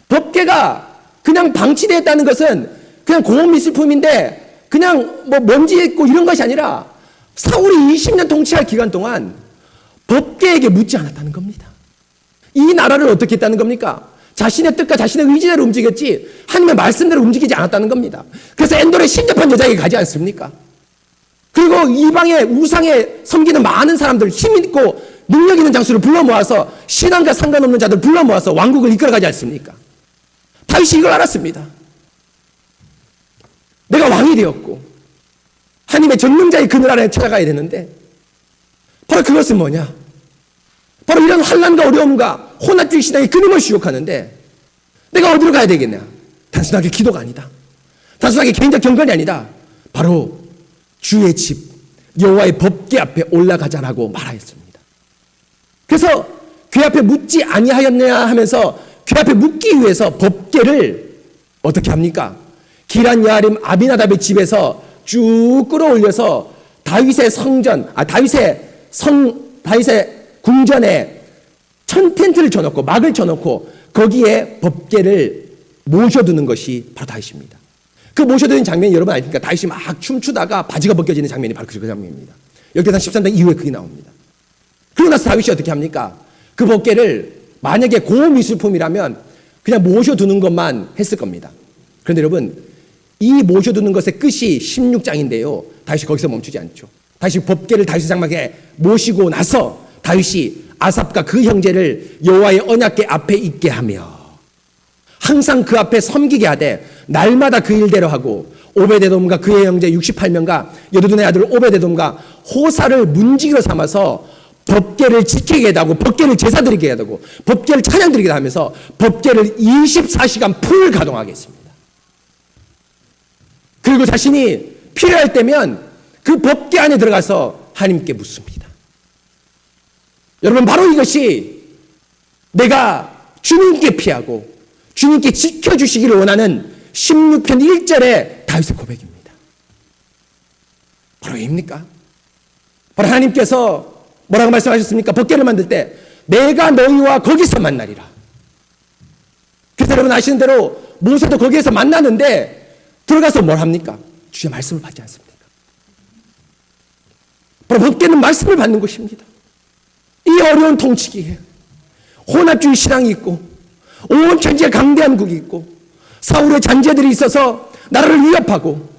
A: 법궤가 그냥 방치되었다는 것은 그냥 고운 미술품인데 그냥 뭐 먼지 있고 이런 것이 아니라 사울이 20년 통치할 기간 동안 법궤에게 묻지 않았다는 겁니다. 이 나라를 어떻게 했다는 겁니까? 자신의 뜻과 자신의 의지대로 움직였지 하나님의 말씀대로 움직이지 않았다는 겁니다. 그래서 엔돌에 신접한 여자에게 가지 않습니까? 그리고 이방의 우상에 섬기는 많은 사람들, 힘 있고 능력 있는 장수를 불러 모아서 신앙과 상관없는 자들 불러 모아서 왕국을 이끌어가지 않습니까? 다윗이 이걸 알았습니다. 내가 왕이 되었고 하나님의 전능자의 그늘 아래 찾아가야 되는데 바로 그것은 뭐냐? 바로 이런 환난과 어려움과 혼합주의 신앙이 끊임없이 유혹하는데 내가 어디로 가야 되겠냐? 단순하게 기도가 아니다. 단순하게 개인적 경건이 아니다. 바로 주의 집 여호와의 법궤 앞에 올라가자라고 말하였습니다. 그래서 궤 앞에 묻지 아니하였냐 하면서 궤 앞에 묻기 위해서 법궤를 어떻게 합니까? 기란 여아림 아비나답의 집에서 쭉 끌어올려서 다윗의 궁전에 텐트를 쳐놓고 막을 쳐놓고 거기에 법궤를 모셔두는 것이 바로 다윗입니다. 그 모셔두는 장면이 여러분 아십니까? 다윗이 막 춤추다가 바지가 벗겨지는 장면이 바로 그 장면입니다. 역대상 13장 이후에 그게 나옵니다. 그러고 나서 다윗이 어떻게 합니까? 그 법궤를 만약에 고미술품이라면 그냥 모셔두는 것만 했을 겁니다. 그런데 여러분 이 모셔두는 것의 끝이 16장인데요. 다윗이 거기서 멈추지 않죠. 다윗이 법궤를 다윗의 장막에 모시고 나서 다윗이 아삽과 그 형제를 여호와의 언약궤 앞에 있게 하며 항상 그 앞에 섬기게 하되 날마다 그 일대로 하고 오베데돔과 그의 형제 68명과 여두둔의 아들 오베데돔과 호사를 문지기로 삼아서 법궤를 지키게 하고 법궤를 제사 드리게 하고 법궤를 찬양 드리게 하면서 법궤를 24시간 풀 가동하게 했습니다. 그리고 자신이 필요할 때면 그 법궤 안에 들어가서 하나님께 묻습니다. 여러분 바로 이것이 내가 주님께 피하고 주님께 지켜주시기를 원하는 16편 1절의 다윗의 고백입니다. 바로 이입니까? 바로 하나님께서 뭐라고 말씀하셨습니까? 법궤를 만들 때 내가 너희와 거기서 만나리라. 그래서 여러분 아시는 대로 모세도 거기에서 만나는데 들어가서 뭘 합니까? 주의 말씀을 받지 않습니까? 바로 법궤는 말씀을 받는 것입니다. 이 어려운 통치기에 혼합주의 신앙이 있고 온 천지에 강대한 국이 있고 사울의 잔재들이 있어서 나라를 위협하고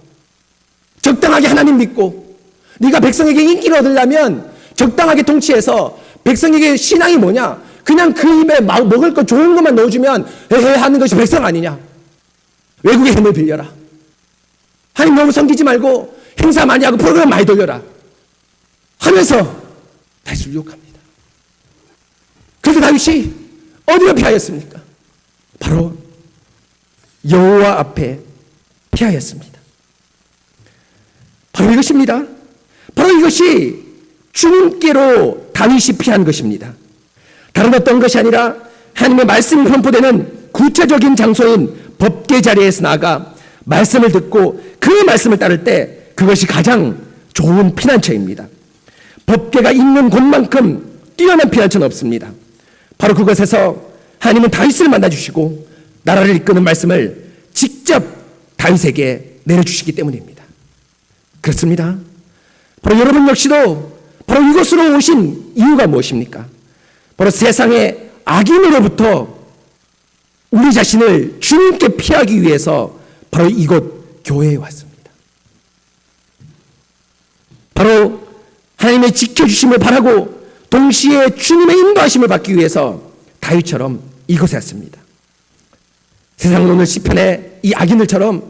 A: 적당하게 하나님 믿고 네가 백성에게 인기를 얻으려면 적당하게 통치해서 백성에게 신앙이 뭐냐? 그냥 그 입에 먹을 거 좋은 것만 넣어주면 에헤 하는 것이 백성 아니냐? 외국의 힘을 빌려라. 하나님 너무 섬기지 말고 행사 많이 하고 프로그램 많이 돌려라 하면서 다윗을 유혹합니다. 그런데 다윗이 어디로 피하였습니까? 바로 여호와 앞에 피하였습니다. 바로 이것입니다. 바로 이것이 주님께로 다윗이 피한 것입니다. 다른 어떤 것이 아니라 하나님의 말씀이 선포되는 구체적인 장소인 법궤 자리에서 나아가 말씀을 듣고 그 말씀을 따를 때 그것이 가장 좋은 피난처입니다. 법궤가 있는 곳만큼 뛰어난 피난처는 없습니다. 바로 그것에서 하나님은 다윗을 만나주시고 나라를 이끄는 말씀을 직접 다윗에게 내려주시기 때문입니다. 그렇습니다. 바로 여러분 역시도 바로 이곳으로 오신 이유가 무엇입니까? 바로 세상의 악인으로부터 우리 자신을 주님께 피하기 위해서 바로 이곳 교회에 왔습니다. 바로 하나님의 지켜주심을 바라고 동시에 주님의 인도하심을 받기 위해서 다윗처럼 이곳에 왔습니다. 세상은 오늘 시편에 이 악인들처럼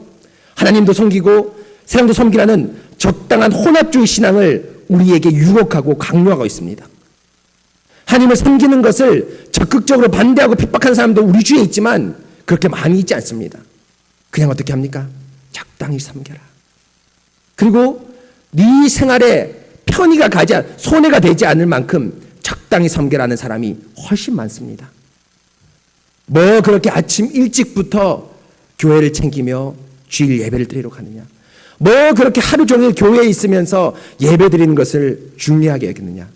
A: 하나님도 섬기고 세상도 섬기라는 적당한 혼합주의 신앙을 우리에게 유혹하고 강요하고 있습니다. 하나님을 섬기는 것을 적극적으로 반대하고 핍박하는 사람도 우리 주위에 있지만 그렇게 많이 있지 않습니다. 그냥 어떻게 합니까? 적당히 섬겨라. 그리고 네 생활에 편의가 가지 손해가 되지 않을 만큼 적당히 섬겨라는 사람이 훨씬 많습니다. 뭐 그렇게 아침 일찍부터 교회를 챙기며 주일 예배를 드리러 가느냐? 뭐 그렇게 하루 종일 교회에 있으면서 예배 드리는 것을 중요하게 여기느냐?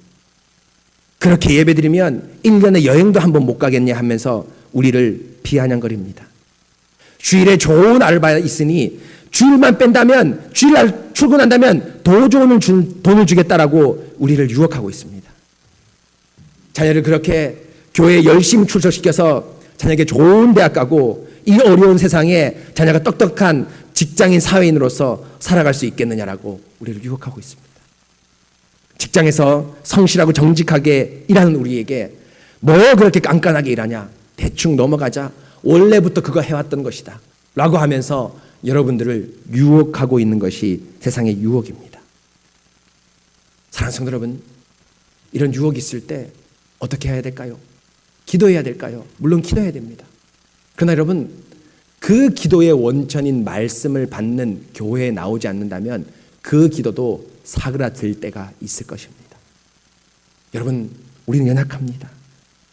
A: 그렇게 예배 드리면 1년에 여행도 한번 못 가겠냐 하면서 우리를 비아냥거립니다. 주일에 좋은 알바 있으니 주일만 뺀다면 주일날 출근한다면 더 좋은 돈을 주겠다라고 우리를 유혹하고 있습니다. 자녀를 그렇게 교회에 열심히 출석시켜서 자녀에게 좋은 대학 가고 이 어려운 세상에 자녀가 똑똑한 직장인 사회인으로서 살아갈 수 있겠느냐라고 우리를 유혹하고 있습니다. 직장에서 성실하고 정직하게 일하는 우리에게 뭐 그렇게 깐깐하게 일하냐? 대충 넘어가자. 원래부터 그거 해왔던 것이다 라고 하면서 여러분들을 유혹하고 있는 것이 세상의 유혹입니다. 사랑하는 성도 여러분, 이런 유혹이 있을 때 어떻게 해야 될까요? 기도해야 될까요? 물론 기도해야 됩니다. 그러나 여러분, 그 기도의 원천인 말씀을 받는 교회에 나오지 않는다면 그 기도도 사그라들 때가 있을 것입니다. 여러분, 우리는 연약합니다.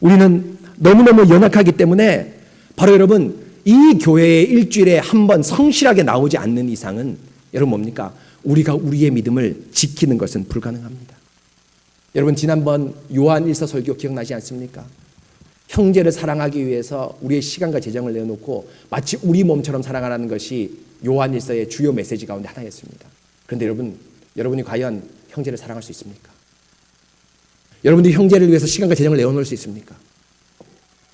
A: 우리는 너무너무 연약하기 때문에 바로 여러분, 이 교회에 일주일에 한 번 성실하게 나오지 않는 이상은 여러분 뭡니까? 우리가 우리의 믿음을 지키는 것은 불가능합니다. 여러분, 지난번 요한 1서 설교 기억나지 않습니까? 형제를 사랑하기 위해서 우리의 시간과 재정을 내어놓고 마치 우리 몸처럼 사랑하라는 것이 요한 1서의 주요 메시지 가운데 하나였습니다. 그런데 여러분이 과연 형제를 사랑할 수 있습니까? 여러분들이 형제를 위해서 시간과 재정을 내어놓을 수 있습니까?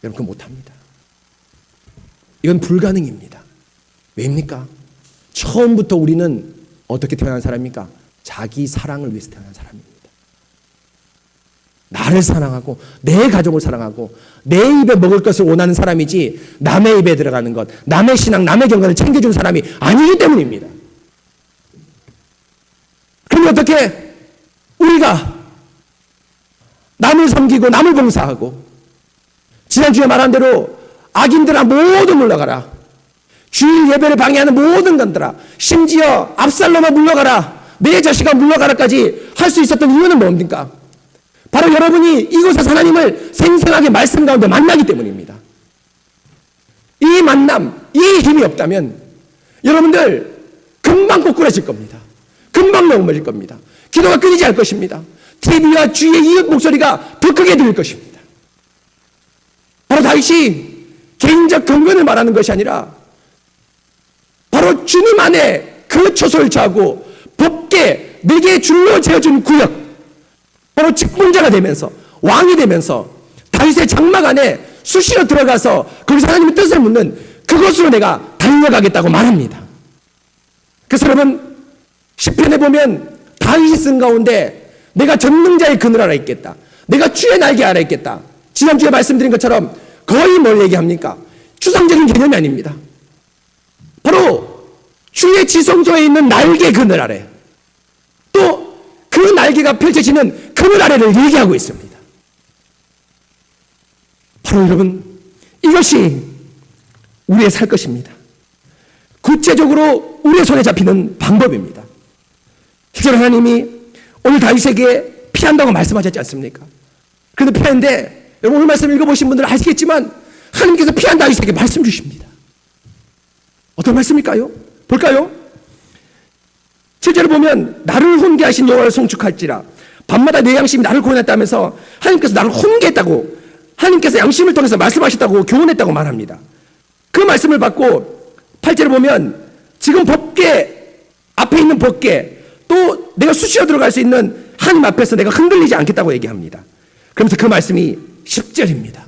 A: 여러분, 그건 못합니다. 이건 불가능입니다. 왜입니까? 처음부터 우리는 어떻게 태어난 사람입니까? 자기 사랑을 위해서 태어난 사람입니다. 나를 사랑하고 내 가족을 사랑하고 내 입에 먹을 것을 원하는 사람이지 남의 입에 들어가는 것, 남의 신앙, 남의 경건을 챙겨주는 사람이 아니기 때문입니다. 그럼 어떻게 우리가 남을 섬기고 남을 봉사하고 지난주에 말한 대로 악인들아 모두 물러가라. 주일 예배를 방해하는 모든 것들아, 심지어 압살롬아 물러가라, 내 자식아 물러가라까지 할 수 있었던 이유는 뭡니까? 바로 여러분이 이곳에서 하나님을 생생하게 말씀 가운데 만나기 때문입니다. 이 만남, 이 힘이 없다면 여러분들 금방 꼬꾸라질 겁니다. 금방 넘어질 겁니다. 기도가 끊이지 않을 것입니다. TV와 주위의 이웃 목소리가 더 크게 들릴 것입니다. 바로 다윗이 개인적 경건을 말하는 것이 아니라 바로 주님 안에 그 처소를 취하고 법계 내게 줄로 재어준 구역, 바로 직분자가 되면서 왕이 되면서 다윗의 장막 안에 수시로 들어가서 거기서 하나님의 뜻을 묻는 그것으로 내가 달려가겠다고 말합니다. 그래서 여러분, 시편에 보면 다윗이 쓴 가운데 내가 전능자의 그늘 아래 있겠다, 내가 주의 날개 아래 있겠다, 지난주에 말씀드린 것처럼 거의 뭘 얘기합니까? 추상적인 개념이 아닙니다. 바로 주의 지성소에 있는 날개 그늘 아래, 또 그 날개가 펼쳐지는 그늘 아래를 얘기하고 있습니다. 바로 여러분, 이것이 우리의 살 것입니다. 구체적으로 우리의 손에 잡히는 방법입니다. 실제로 하나님이 오늘 다윗에게 피한다고 말씀하셨지 않습니까? 그런데 피하는데, 여러분 오늘 말씀 읽어보신 분들은 아시겠지만 하나님께서 피한 다윗에게 말씀 주십니다. 어떤 말씀일까요? 볼까요? 실제로 보면 나를 훈계하신 여호와를 송축할지라, 밤마다 내 양심이 나를 구원했다면서 하나님께서 나를 훈계했다고, 하나님께서 양심을 통해서 말씀하셨다고 교훈했다고 말합니다. 그 말씀을 받고 8절에 보면 지금 법궤 앞에 있는 법궤, 또 내가 수시로 들어갈 수 있는 하나님 앞에서 내가 흔들리지 않겠다고 얘기합니다. 그러면서 그 말씀이 10절입니다.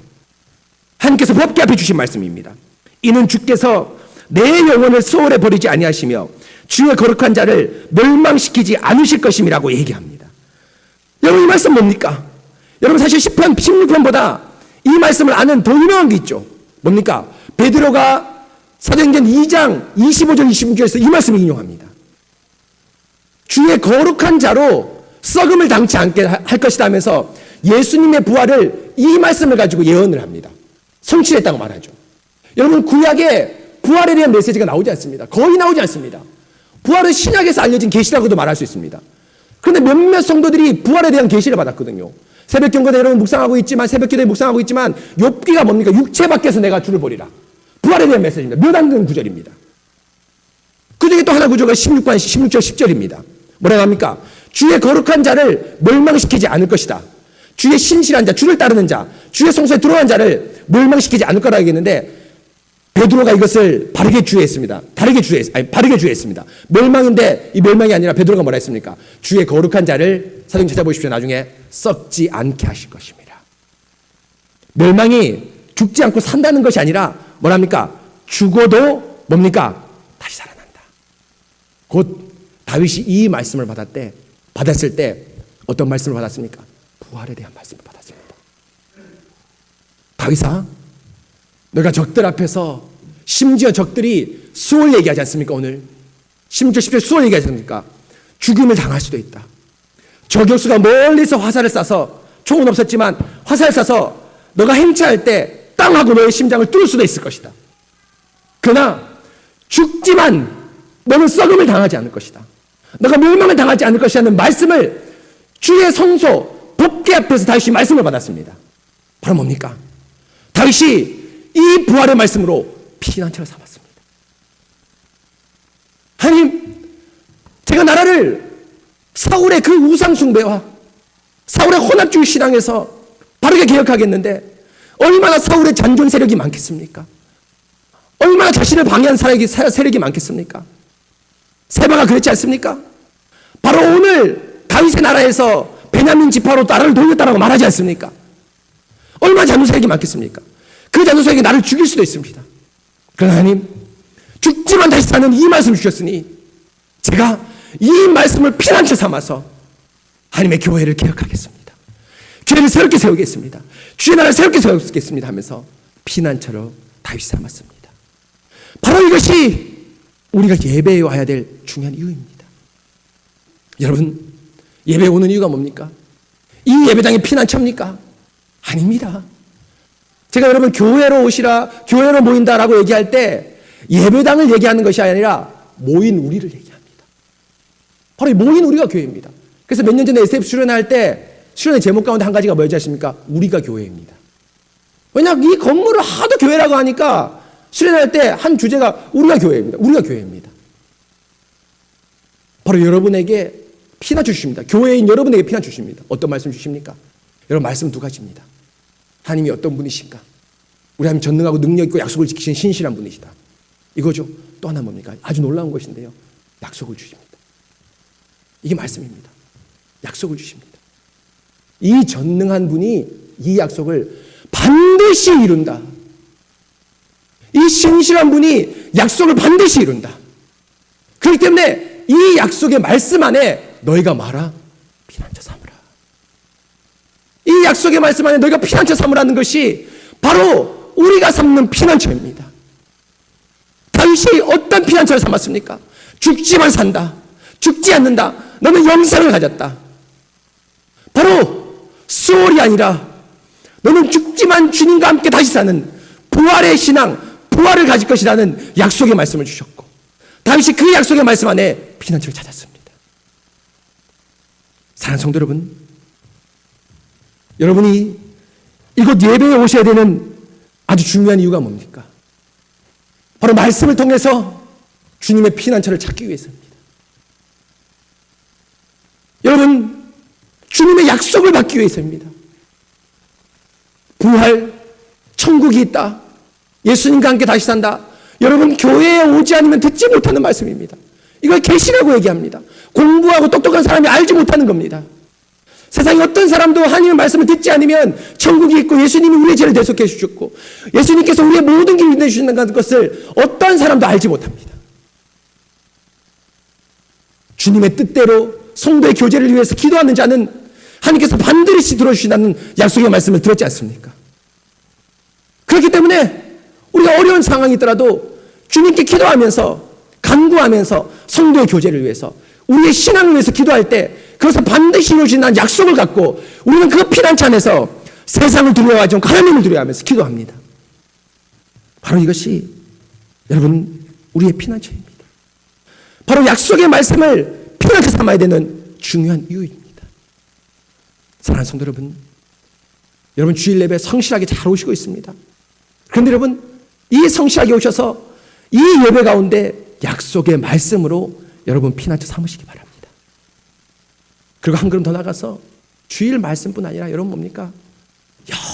A: 하나님께서 법궤 앞에 주신 말씀입니다. 이는 주께서 내 영혼을 수월에 버리지 아니하시며 주의 거룩한 자를 멸망시키지 않으실 것임이라고 얘기합니다. 여러분 이 말씀 뭡니까? 여러분 사실 10편, 16편보다 이 말씀을 아는 더 유명한 게 있죠. 뭡니까? 베드로가 사도행전 2장 25절 26절에서 이 말씀을 인용합니다. 주의 거룩한 자로 썩음을 당치 않게 할 것이다 하면서 예수님의 부활을 이 말씀을 가지고 예언을 합니다. 성취했다고 말하죠. 여러분 구약에 부활에 대한 메시지가 나오지 않습니다. 거의 나오지 않습니다. 부활은 신약에서 알려진 계시라고도 말할 수 있습니다. 그런데 몇몇 성도들이 부활에 대한 계시를 받았거든요. 새벽 경건에 여러분 묵상하고 있지만, 새벽 기도에 묵상하고 있지만 욥기가 뭡니까? 육체 밖에서 내가 주를 보리라. 부활에 대한 메시지입니다. 몇 안 되는 구절입니다. 그 중에 또 하나 구조가 16절 10절입니다. 뭐라고 합니까? 주의 거룩한 자를 멸망시키지 않을 것이다. 주의 신실한 자, 주를 따르는 자, 주의 성소에 들어간 자를 멸망시키지 않을 거라고 얘기했는데, 베드로가 이것을 바르게 주의했습니다. 바르게 주의했습니다. 멸망인데 이 멸망이 아니라 베드로가 뭐라 했습니까? 주의 거룩한 자를 사도행 찾아보십시오. 나중에 썩지 않게 하실 것입니다. 멸망이 죽지 않고 산다는 것이 아니라 뭐랍니까? 죽어도 뭡니까? 다시 살아난다. 곧 다윗이 이 말씀을 받았을 때 어떤 말씀을 받았습니까? 부활에 대한 말씀을 받았습니다. 다윗아, 너가 적들 앞에서, 심지어 적들이 수월 얘기하지 않습니까? 오늘 16절 10절 수월 얘기하지 않습니까? 죽임을 당할 수도 있다. 저격수가 멀리서 화살을 쏴서, 총은 없었지만 화살을 쏴서 너가 행차할 때 땅 하고 너의 심장을 뚫을 수도 있을 것이다. 그러나 죽지만 너는 썩음을 당하지 않을 것이다. 너가 멸망을 당하지 않을 것이라는 말씀을 주의 성소 법궤 앞에서 다윗이 말씀을 받았습니다. 바로 뭡니까? 다윗이 이 부활의 말씀으로 피난처를 삼았습니다. 하나님, 제가 나라를 사울의 그 우상 숭배와 사울의 혼합주의 신앙에서 바르게 개혁하겠는데 얼마나 사울의 잔존 세력이 많겠습니까? 얼마나 자신을 방해한 세력이 많겠습니까? 세바가 그랬지 않습니까? 바로 오늘 다윗의 나라에서 베냐민 지파로 나라를 돌렸다라고 말하지 않습니까? 얼마나 잔존 세력이 많겠습니까? 그 잔존 세력이 나를 죽일 수도 있습니다. 그러나 하나님, 죽지만 다시 사는 이 말씀을 주셨으니 제가 이 말씀을 피난처 삼아서 하나님의 교회를 개혁하겠습니다. 교회를 새롭게 세우겠습니다. 주의 나라를 새롭게 세우겠습니다 하면서 피난처로 다윗이 삼았습니다. 바로 이것이 우리가 예배에 와야 될 중요한 이유입니다. 여러분, 예배에 오는 이유가 뭡니까? 이 예배당이 피난처입니까? 아닙니다. 제가 여러분 교회로 오시라, 교회로 모인다라고 얘기할 때 예배당을 얘기하는 것이 아니라 모인 우리를 얘기합니다. 바로 이 모인 우리가 교회입니다. 그래서 몇 년 전에 SF 수련할 때 수련의 제목 가운데 한 가지가 뭐였지 아십니까? 우리가 교회입니다. 왜냐하면 이 건물을 하도 교회라고 하니까 수련할 때 한 주제가 우리가 교회입니다. 우리가 교회입니다. 바로 여러분에게 피난처 주십니다. 교회인 여러분에게 피난처 주십니다. 어떤 말씀 주십니까? 여러분 말씀 두 가지입니다. 하나님이 어떤 분이신가? 우리 하나님 전능하고 능력 있고 약속을 지키시는 신실한 분이시다. 이거죠. 또 하나 뭡니까? 아주 놀라운 것인데요. 약속을 주십니다. 이게 말씀입니다. 약속을 주십니다. 이 전능한 분이 이 약속을 반드시 이룬다. 이 신실한 분이 약속을 반드시 이룬다. 그렇기 때문에 이 약속의 말씀 안에 너희가 말아 피난처 삼으라. 이 약속의 말씀 안에 너희가 피난처 삼으라는 것이 바로 우리가 삼는 피난처입니다. 다윗이 어떤 피난처를 삼았습니까? 죽지만 산다. 죽지 않는다. 너는 영생을 가졌다. 바로 수월이 아니라 너는 죽지만 주님과 함께 다시 사는 부활의 신앙, 부활을 가질 것이라는 약속의 말씀을 주셨고, 다윗이 그 약속의 말씀 안에 피난처를 찾았습니다. 사랑하는 성도 여러분, 여러분이 이곳 예배에 오셔야 되는 아주 중요한 이유가 뭡니까? 바로 말씀을 통해서 주님의 피난처를 찾기 위해서입니다. 여러분, 주님의 약속을 받기 위해서입니다. 부활, 천국이 있다. 예수님과 함께 다시 산다. 여러분, 교회에 오지 않으면 듣지 못하는 말씀입니다. 이걸 계시라고 얘기합니다. 공부하고 똑똑한 사람이 알지 못하는 겁니다. 세상에 어떤 사람도 하나님의 말씀을 듣지 않으면 천국이 있고 예수님이 우리의 죄를 대속해 주셨고 예수님께서 우리의 모든 길을 내주신다는 것을 어떤 사람도 알지 못합니다. 주님의 뜻대로 성도의 교제를 위해서 기도하는 자는 하나님께서 반드시 들어주신다는 약속의 말씀을 들었지 않습니까? 그렇기 때문에 우리가 어려운 상황이 있더라도 주님께 기도하면서 간구하면서 성도의 교제를 위해서 우리의 신앙을 위해서 기도할 때 그것을 반드시 이루어진다는 약속을 갖고 우리는 그 피난처 안에서 세상을 두려워하지 않고 하나님을 두려워하면서 기도합니다. 바로 이것이 여러분 우리의 피난처입니다. 바로 약속의 말씀을 피난처 삼아야 되는 중요한 이유입니다. 사랑하는 성도 여러분 주일 예배 성실하게 잘 오시고 있습니다. 그런데 여러분 이 성실하게 오셔서 이 예배 가운데 약속의 말씀으로 여러분 피난처 삼으시기 바랍니다. 그리고 한 걸음 더 나가서 주일 말씀뿐 아니라 여러분 뭡니까?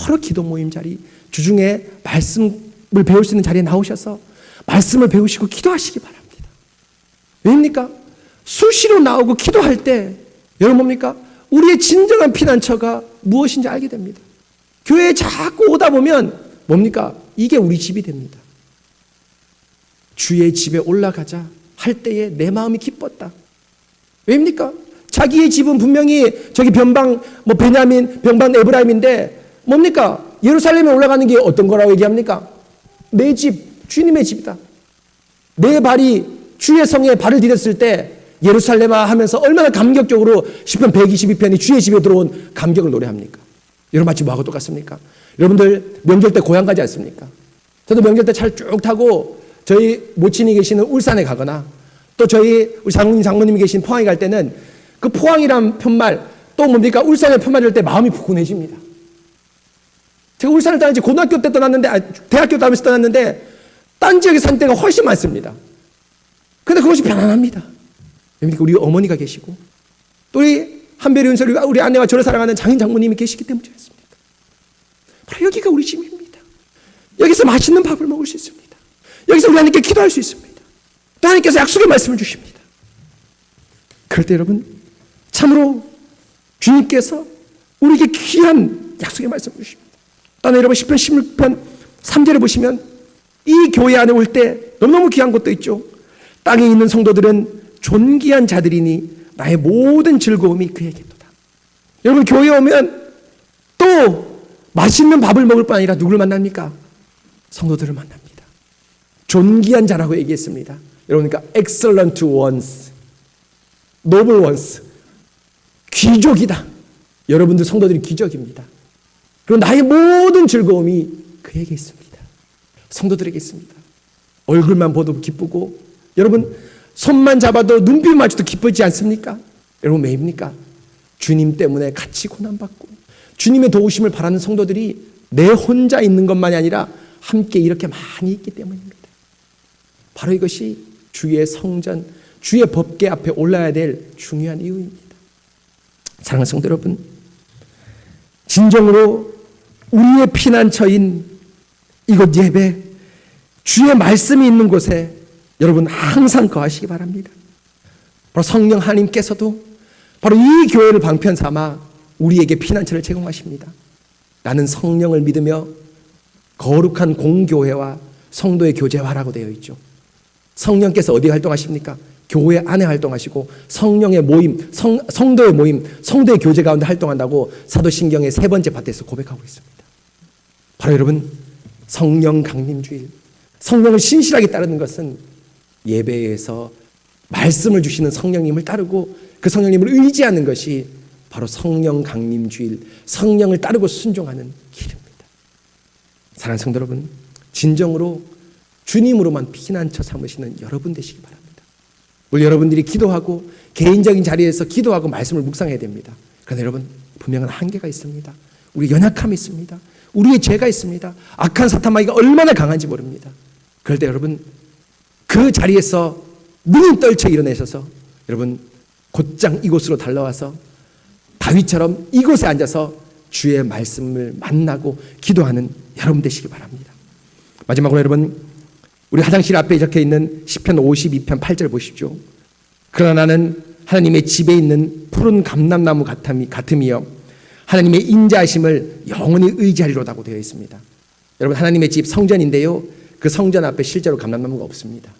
A: 여러 기도 모임 자리, 주중에 말씀을 배울 수 있는 자리에 나오셔서 말씀을 배우시고 기도하시기 바랍니다. 왜입니까? 수시로 나오고 기도할 때 여러분 뭡니까? 우리의 진정한 피난처가 무엇인지 알게 됩니다. 교회에 자꾸 오다 보면 뭡니까? 이게 우리 집이 됩니다. 주의 집에 올라가자 할 때에 내 마음이 기뻤다. 왜입니까? 자기의 집은 분명히 저기 변방 베냐민, 변방 에브라임인데 뭡니까? 예루살렘에 올라가는 게 어떤 거라고 얘기합니까? 내 집, 주님의 집이다. 내 발이 주의 성에 발을 디뎠을 때 예루살렘아 하면서 얼마나 감격적으로 시편 122편이 주의 집에 들어온 감격을 노래합니까? 여러분 마치 뭐하고 똑같습니까? 여러분들 명절 때 고향 가지 않습니까? 저도 명절 때 차를 쭉 타고 저희 모친이 계시는 울산에 가거나 또 저희 우리 장모님이 계신 포항에 갈 때는 그 포항이란 편말 또 뭡니까? 울산의 편말을 할 때 마음이 푸근해집니다. 제가 울산을 떠난 지 고등학교 때 떠났는데 대학교 다니면서 떠났는데 딴 지역에 산 때가 훨씬 많습니다. 그런데 그것이 편안합니다. 그러니까 우리 어머니가 계시고 또 우리 한별이 은솔이 우리 아내와 저를 사랑하는 장인 장모님이 계시기 때문이었습니다. 바로 여기가 우리 집입니다. 여기서 맛있는 밥을 먹을 수 있습니다. 여기서 우리 하나님께 기도할 수 있습니다. 또 하나님께서 약속의 말씀을 주십니다. 그럴 때 여러분 참으로 주님께서 우리에게 귀한 약속의 말씀을 주십니다. 또 여러분 시편 16편 3절에 보시면 이 교회 안에 올 때 너무너무 귀한 것도 있죠. 땅에 있는 성도들은 존귀한 자들이니 나의 모든 즐거움이 그에게도다. 여러분 교회에 오면 또 맛있는 밥을 먹을 뿐 아니라 누구를 만납니까? 성도들을 만납니다. 존귀한 자라고 얘기했습니다. 여러분 그러니까 excellent ones, noble ones, 귀족이다. 여러분들 성도들이 귀족입니다. 그리고 나의 모든 즐거움이 그에게 있습니다. 성도들에게 있습니다. 얼굴만 봐도 기쁘고 여러분 손만 잡아도 눈빛 마주도 기쁘지 않습니까? 여러분 왜입니까? 주님 때문에 같이 고난받고 주님의 도우심을 바라는 성도들이 내 혼자 있는 것만이 아니라 함께 이렇게 많이 있기 때문입니다. 바로 이것이 주의 성전, 주의 법궤 앞에 올라야 될 중요한 이유입니다. 사랑하는 성도 여러분, 진정으로 우리의 피난처인 이곳 예배, 주의 말씀이 있는 곳에 여러분 항상 거하시기 바랍니다. 바로 성령 하나님께서도 바로 이 교회를 방편 삼아 우리에게 피난처를 제공하십니다. 나는 성령을 믿으며 거룩한 공교회와 성도의 교제화라고 되어 있죠. 성령께서 어디 활동하십니까? 교회 안에 활동하시고 성령의 모임, 성도의 모임, 성도의 교제 가운데 활동한다고 사도신경의 3번째 파트에서 고백하고 있습니다. 바로 여러분 성령 강림주일, 성령을 신실하게 따르는 것은 예배에서 말씀을 주시는 성령님을 따르고 그 성령님을 의지하는 것이 바로 성령 강림주일, 성령을 따르고 순종하는 길입니다. 사랑하는 성도 여러분, 진정으로 주님으로만 피난처 삼으시는 여러분 되시기 바랍니다. 우리 여러분들이 기도하고 개인적인 자리에서 기도하고 말씀을 묵상해야 됩니다. 그런데 여러분 분명한 한계가 있습니다. 우리 연약함이 있습니다. 우리의 죄가 있습니다. 악한 사탄마귀가 얼마나 강한지 모릅니다. 그럴 때 여러분 그 자리에서 능히 떨쳐 일어나셔서 여러분 곧장 이곳으로 달려와서 다윗처럼 이곳에 앉아서 주의 말씀을 만나고 기도하는 여러분 되시기 바랍니다. 마지막으로 여러분 우리 화장실 앞에 적혀있는 시편 52편 8절 보십시오. 그러나 나는 하나님의 집에 있는 푸른 감람나무 같음이여 하나님의 인자하심을 영원히 의지하리로다고 되어 있습니다. 여러분 하나님의 집 성전인데요, 그 성전 앞에 실제로 감람나무가 없습니다.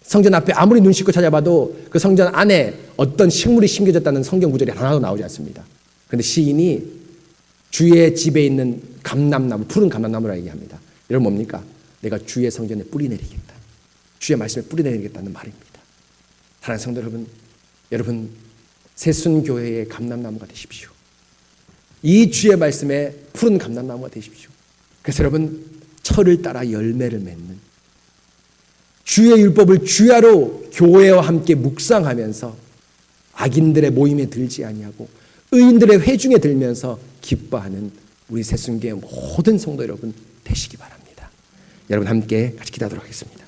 A: 성전 앞에 아무리 눈 씻고 찾아봐도 그 성전 안에 어떤 식물이 심겨졌다는 성경 구절이 하나도 나오지 않습니다. 그런데 시인이 주의 집에 있는 감람나무, 푸른 감람나무라 얘기합니다. 여러분 뭡니까? 내가 주의 성전에 뿌리 내리겠다. 주의 말씀에 뿌리 내리겠다는 말입니다. 사랑하는 성도 여러분 새순교회의 감람나무가 되십시오. 이 주의 말씀에 푸른 감람나무가 되십시오. 그래서 여러분 철을 따라 열매를 맺는 주의 율법을 주야로 교회와 함께 묵상하면서 악인들의 모임에 들지 아니하고 의인들의 회중에 들면서 기뻐하는 우리 새순교회 모든 성도 여러분 되시기 바랍니다. 여러분 함께 같이 기도하도록 하겠습니다.